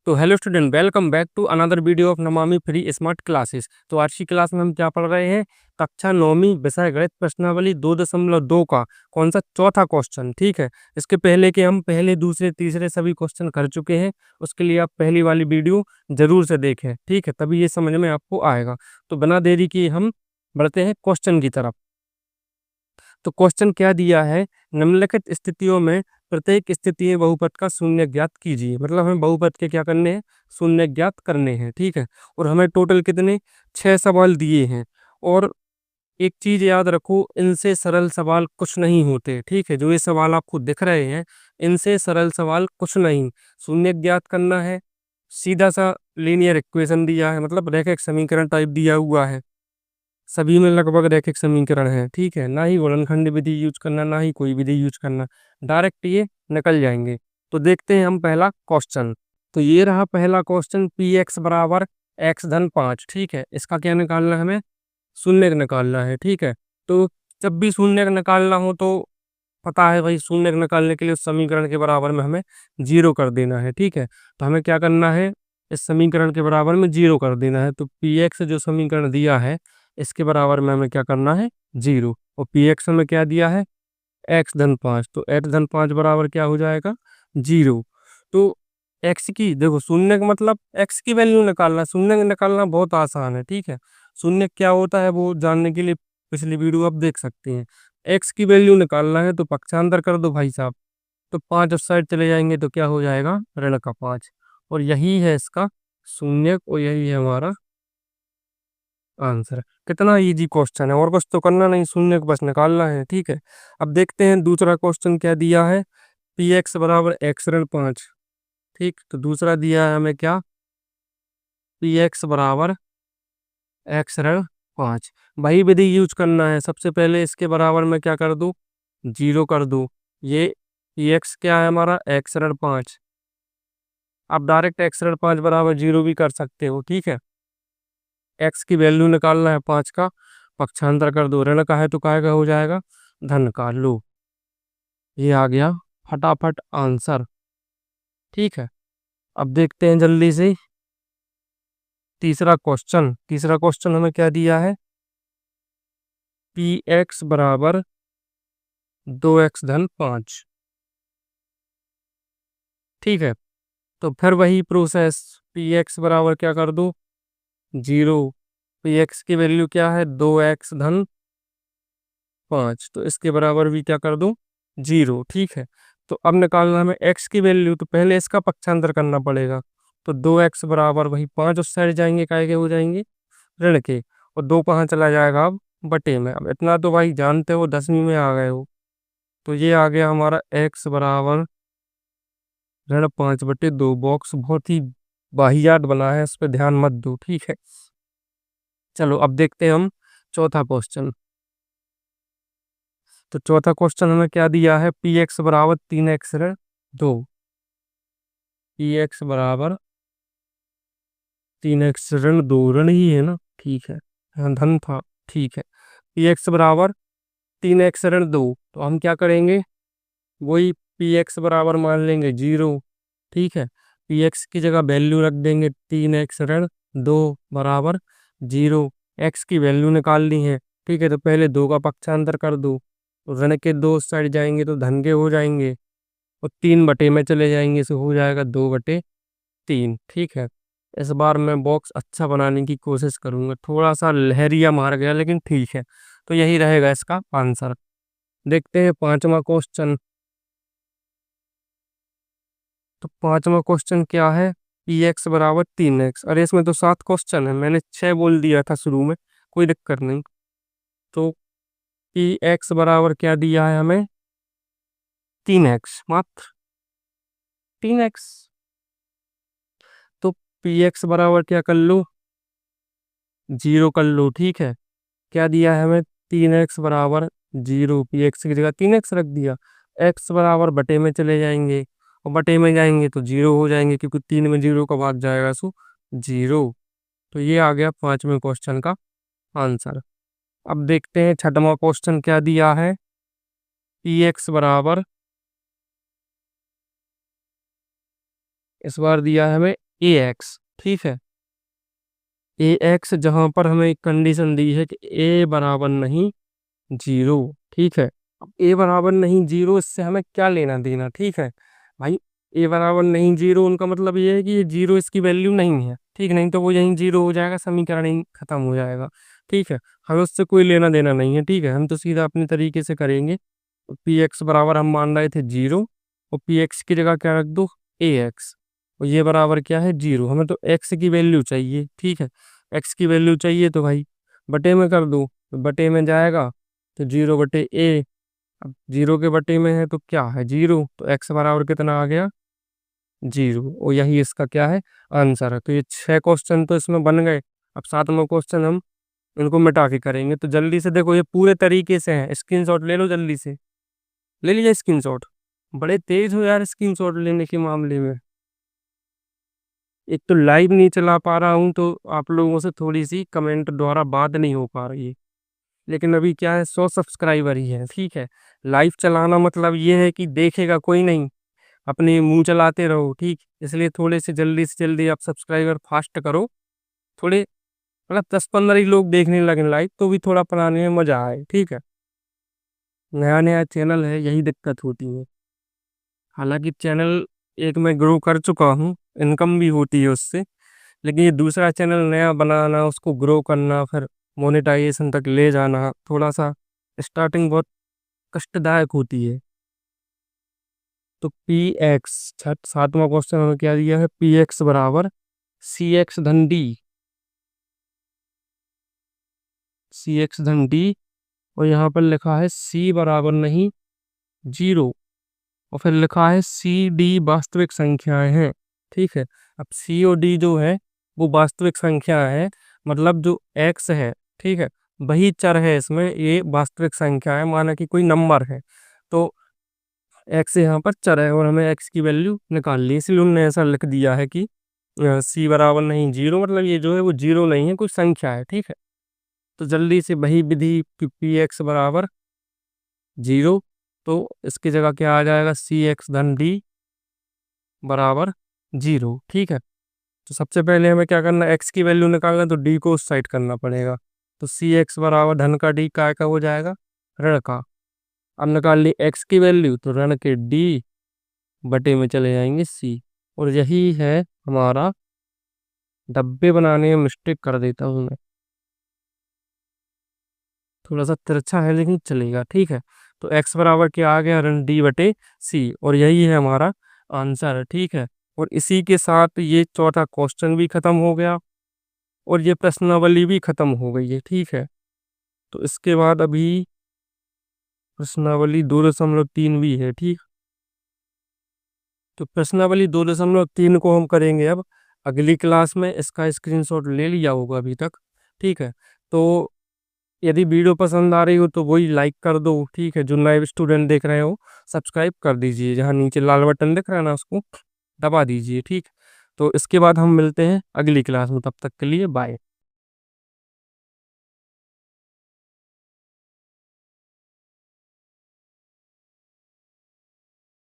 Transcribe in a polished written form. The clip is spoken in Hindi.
तो hello student, welcome back to another video of Namami free smart classes. तो आज की क्लास में हम क्या पढ़ रहे हैं? कक्षा 9वीं विषय गणित प्रश्नावली 2.2 का कौन सा चौथा क्वेश्चन। ठीक है, इसके पहले के हम पहले दूसरे तीसरे सभी क्वेश्चन कर चुके हैं। उसके लिए आप पहली वाली वीडियो जरूर से देखें, ठीक है, तभी ये समझ में आपको आएगा। तो बिना देरी किए हम बढ़ते हैं क्वेश्चन की तरफ। तो क्वेश्चन क्या दिया है? निम्नलिखित स्थितियों में प्रत्येक स्थिति बहुपद का शून्य ज्ञात कीजिए। मतलब हमें बहुपद के क्या करने हैं? शून्य ज्ञात करने हैं। ठीक है, और हमें टोटल कितने 6 सवाल दिए हैं। और एक चीज याद रखो, इनसे सरल सवाल कुछ नहीं होते। ठीक है, जो ये सवाल आपको दिख रहे हैं, इनसे सरल सवाल कुछ नहीं। शून्य ज्ञात करना है, सीधा सा लीनियर इक्वेशन दिया है, मतलब रैखिक समीकरण टाइप दिया हुआ है। सभी में लगभग रैखिक समीकरण है। ठीक है, ना ही गुणनखंड विधि यूज करना, ना ही कोई विधि यूज करना, डायरेक्ट ये निकल जाएंगे। तो देखते हैं हम पहला क्वेश्चन। तो ये रहा पहला क्वेश्चन, पी एक्स बराबर एक्स धन 5। ठीक है, इसका क्या निकालना है? हमें शून्य निकालना है। ठीक है, तो जब भी शून्य निकालना हो तो पता है भाई, शून्य निकालने के लिए उस समीकरण के बराबर में हमें जीरो कर देना है। ठीक है, तो हमें क्या करना है? इस समीकरण के बराबर में जीरो कर देना है। तो पी एक्स जो समीकरण दिया है, इसके बराबर में हमें क्या करना है? जीरो। और पी एक्स में क्या दिया है? एक्स धन 5। तो एक्स धन 5 बराबर क्या हो जाएगा? जीरो। तो एक्स की देखो, शून्य का मतलब एक्स की वैल्यू निकालना, शून्य निकालना बहुत आसान है। ठीक है, शून्य क्या होता है वो जानने के लिए पिछली वीडियो आप देख सकते हैं। एक्स की वैल्यू निकालना है तो पक्षांतर कर दो भाई साहब। तो 5 उस साइड चले जाएंगे तो क्या हो जाएगा? ऋण का 5। और यही है इसका शून्य, और यही है हमारा आंसर। कितना इजी क्वेश्चन है, और कुछ तो करना नहीं, शून्य को बस निकालना है। ठीक है, अब देखते हैं दूसरा क्वेश्चन क्या दिया है। पी एक्स बराबर एक्स ऋण 5। ठीक, तो दूसरा दिया है हमें क्या? पी एक्स बराबर एक्स ऋण 5। वही विधि यूज करना है। सबसे पहले इसके बराबर में क्या कर दूं? जीरो कर दूं। ये पी एक्स क्या है हमारा? एक्स ऋण 5। आप डायरेक्ट एक्स ऋण 5 बराबर जीरो भी कर सकते हो। ठीक है, एक्स की वैल्यू निकालना है 5 का, पक्षांतर कर दो। ऋण का है तो काय का हो जाएगा? धन का। लो, ये आ गया फटाफट आंसर। ठीक है, अब देखते हैं जल्दी से तीसरा क्वेश्चन। तीसरा क्वेश्चन हमें क्या दिया है? पी एक्स बराबर 2x धन 5। ठीक है, तो फिर वही प्रोसेस, पी एक्स बराबर क्या कर दो? जीरो। पी एक्स की वैल्यू क्या है? 2x धन 5। तो इसके बराबर भी क्या कर दो? जीरो। ठीक है, तो अब निकालना हमें x की वैल्यू, तो पहले इसका पक्षांतर करना पड़ेगा। तो 2x बराबर वही 5 उस साइड जाएंगे, काय के हो जाएंगे? ऋण के। और 2 कहाँ चला जाएगा? अब बटे में। अब इतना तो भाई जानते हो, 10वीं में आ गए हो। तो ये आ गया हमारा x बराबर ऋण 5/2। बॉक्स बहुत ही वाहियात बना है, इस पर ध्यान मत दो। ठीक है, चलो अब देखते हैं हम चौथा क्वेश्चन। तो चौथा क्वेश्चन हमें क्या दिया है? पी एक्स बराबर 3x ऋण 2। पी एक्स बराबर 3x ऋण 2, ऋण ही है ना? ठीक है, यहाँ धन था। ठीक है, पी एक्स बराबर 3x ऋण 2। तो हम क्या करेंगे? वही पी एक्स बराबर मान लेंगे जीरो। ठीक है, पी एक्स की जगह वैल्यू रख देंगे 3x ऋण 2 बराबर जीरो। एक्स की वैल्यू निकालनी है। ठीक है, तो पहले 2 का पक्षांतर कर दो। तो ऋण के 2 साइड जाएंगे तो धन के हो जाएंगे, और 3 बटे में चले जाएंगे तो हो जाएगा 2/3। ठीक है, इस बार मैं बॉक्स अच्छा बनाने की कोशिश करूंगा। थोड़ा सा लहरिया मार गया, लेकिन ठीक है। तो यही रहेगा इसका आंसर। देखते हैं पांचवा क्वेश्चन। तो पांचवा क्वेश्चन क्या है? पी एक्स बराबर 3x। अरे इसमें तो 7 क्वेश्चन है, मैंने 6 बोल दिया था शुरू में, कोई दिक्कत नहीं। तो पी एक्स बराबर क्या दिया है हमें? 3x, मात्र 3x। तो पी एक्स बराबर क्या कर लो? जीरो कर लो। ठीक है, क्या दिया है हमें? 3x बराबर जीरो। पी एक्स की जगह 3x रख दिया। एक्स बराबर बटे में चले जाएंगे, और बटे में जाएंगे तो जीरो हो जाएंगे, क्योंकि 3 में जीरो का भाग जाएगा सो जीरो। तो ये आ गया पांचवें क्वेश्चन का आंसर। अब देखते हैं छठवां क्वेश्चन क्या दिया है। पी एक्स बराबर इस बार दिया है हमें ए एक्स, ठीक है। ए एक्स जहाँ पर हमें एक कंडीशन दी है कि ए बराबर नहीं जीरो, ठीक है। अब ए बराबर नहीं जीरो, इससे हमें क्या लेना देना, ठीक है भाई। ए बराबर नहीं जीरो, उनका मतलब ये है कि ये जीरो इसकी वैल्यू नहीं है, ठीक। नहीं तो वो यहीं जीरो हो जाएगा, समीकरण ही खत्म हो जाएगा, ठीक है। हमें उससे कोई लेना देना नहीं है, ठीक है। हम तो सीधा अपने तरीके से करेंगे। पी एक्स बराबर हम मान रहे थे जीरो, और पी एक्स की जगह क्या रख दो, ए एक्स। और ये बराबर क्या है, जीरो। हमें तो एक्स की वैल्यू चाहिए, ठीक है। एक्स की वैल्यू चाहिए तो भाई बटे में कर दो, तो बटे में जाएगा तो जीरो बटे ए। अब जीरो के बटे में है तो क्या है, जीरो। तो एक्स बराबर कितना आ गया, जीरो। और यही इसका क्या है, आंसर है। तो ये 6 क्वेश्चन तो इसमें बन गए। अब 7वां क्वेश्चन हम इनको मिटा के करेंगे। तो जल्दी से देखो, ये पूरे तरीके से है, स्क्रीनशॉट ले लो जल्दी से। ले लिया स्क्रीनशॉट? बड़े तेज हो यार स्क्रीनशॉट लेने के मामले में। एक तो लाइव नहीं चला पा रहा हूँ, तो आप लोगों से थोड़ी सी कमेंट द्वारा बात नहीं हो पा रही है। लेकिन अभी क्या है, 100 सब्सक्राइबर ही है, ठीक है। लाइव चलाना मतलब ये है कि देखेगा कोई नहीं, अपने मुंह चलाते रहो, ठीक। इसलिए थोड़े से जल्दी आप सब्सक्राइबर फास्ट करो। थोड़े मतलब 10-15 ही लोग देखने लगे लाइव, तो भी थोड़ा बनाने में मजा आए, ठीक है। नया नया चैनल है, यही दिक्कत होती है। हालांकि चैनल एक मैं ग्रो कर चुका हूँ, इनकम भी होती है उससे। लेकिन ये दूसरा चैनल नया बनाना, उसको ग्रो करना, फिर मोनेटाइजेशन तक ले जाना, थोड़ा सा स्टार्टिंग बहुत कष्टदायक होती है। तो पी एक्स, 7वां क्वेश्चन हमें क्या दिया है, पी एक्स बराबर सी एक्स धन डी, सी एक्स धन डी। और यहाँ पर लिखा है सी बराबर नहीं जीरो, और फिर लिखा है सी डी वास्तविक संख्याएं हैं, ठीक है। अब सी और डी जो है वो वास्तविक संख्या है, मतलब जो एक्स है, ठीक है, वही चर है इसमें, ये वास्तविक संख्या है, माना कि कोई नंबर है। तो एक्स यहाँ पर चर है और हमें एक्स की वैल्यू निकालनी है, इसलिए उन्होंने ऐसा लिख दिया है कि सी बराबर नहीं जीरो, मतलब ये जो है वो जीरो नहीं है, कोई संख्या है, ठीक है। तो जल्दी से वही विधि, पी एक्स बराबर जीरो, तो इसकी जगह क्या आ जाएगा, सी एक्स धन डी बराबर जीरो, ठीक है। तो सबसे पहले हमें क्या करना है, एक्स की वैल्यू निकालना, तो डी को उस साइड करना पड़ेगा। तो सी एक्स बराबर धन का डी काय का हो जाएगा, ऋण का। अब निकाल ली एक्स की वैल्यू, तो ऋण के डी बटे में चले जाएंगे सी। और यही है हमारा, डब्बे बनाने में मिस्टेक कर देता हूँ मैं, थोड़ा सा तिरछा है लेकिन चलेगा, ठीक है। तो एक्स बराबर क्या आ गया, ऋण डी बटे सी, और यही है हमारा आंसर, ठीक है। और इसी के साथ ये चौथा क्वेश्चन भी खत्म हो गया, और ये प्रश्नावली भी खत्म हो गई है, ठीक है। तो इसके बाद अभी प्रश्नावली 2.3 भी है, ठीक। तो प्रश्नावली 2.3 को हम करेंगे अब अगली क्लास में। इसका स्क्रीनशॉट ले लिया होगा अभी तक, ठीक है। तो यदि वीडियो पसंद आ रही हो तो वही लाइक कर दो, ठीक है। जो नए स्टूडेंट देख रहे हो सब्सक्राइब कर दीजिए, जहाँ नीचे लाल बटन दिख रहा है ना, उसको दबा दीजिए, ठीक। तो इसके बाद हम मिलते हैं अगली क्लास में, तब तक के लिए बाय।